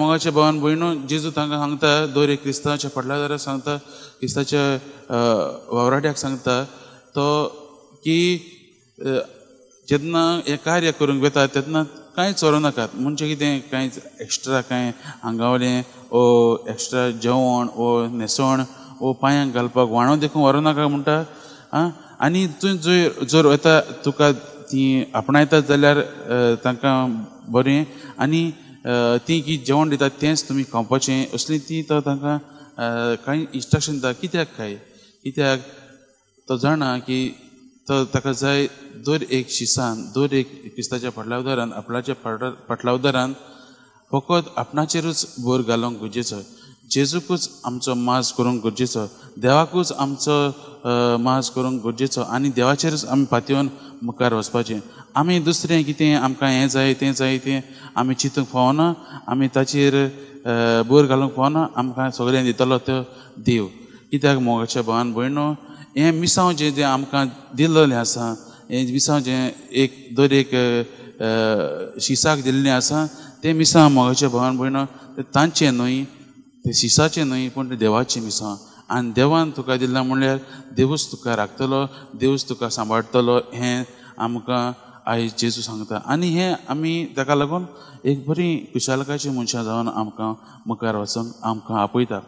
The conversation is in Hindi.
मोगाच्या भावान भयणो जेजू तांकां सांगता दर एक क्रिस्तांवाच्या फाटल्यान सांगता क्रिस्ताच्या वावराड्याक सांगता तो की जेन्ना हें कार्य करूंक वता तेन्ना कांयच व्हरूं नाकात म्हणजे कितें कांयच एक्स्ट्रा कांय आंगावलें ओ एक्स्ट्रा जेवण ओ न्हेसोण ओ पांयांक घालपाक व्हाणो देखून व्हरूं नाका म्हणटा आनी तूं जर वता तुका ती आपणायतात जाल्यार तांकां बरें आनी ती की जेवण दितात तेंच तुमी खावपाचें असली ती तो तांकां कांय इंस्ट्रक्शन दिता कित्याक तो जाणा की तो ताका जाय दर एक शिसान दर एक क्रिस्ताच्या फाटल्या उदारान आपणाच्या फाटल्या उदारान फकत आपणाचेरूच भर घालूंक गरजेचो जेजूकूच आमचो माज करूंक गरजेचो देवाकूच आमचो माज करूंक गरजेचो आनी देवाचेरूच आमी फांतयोवन मुखार वचपाचें आमी दुसरें कितें आमकां हें जाय तें आमी चिंतूंक फावना आमी ताचेर भर घालूंक फावना आमकां सगळें दितलो तो देव कित्याक मोगाच्या भावान भयणो हें मिसांव जें आमकां दिल्लें आसा हें मिसांव जें दर एक शिसाक दिल्लें आसा तें मिसांव मोगाच्या भावान भयणो तें तांचें न्हय तें शिसाचें न्हय पूण तें देवाचें मिसांव आनी देवान तुका दिलां म्हणल्यार देवूच तुका राखतलो देवूच तुका सांबाळटलो हें आमकां आयज जेजू सांगता आनी हें आमी ताका लागून एक बरी कुशालकाची मनशां जावन आमकां मुखार वचूंक आमकां आपयता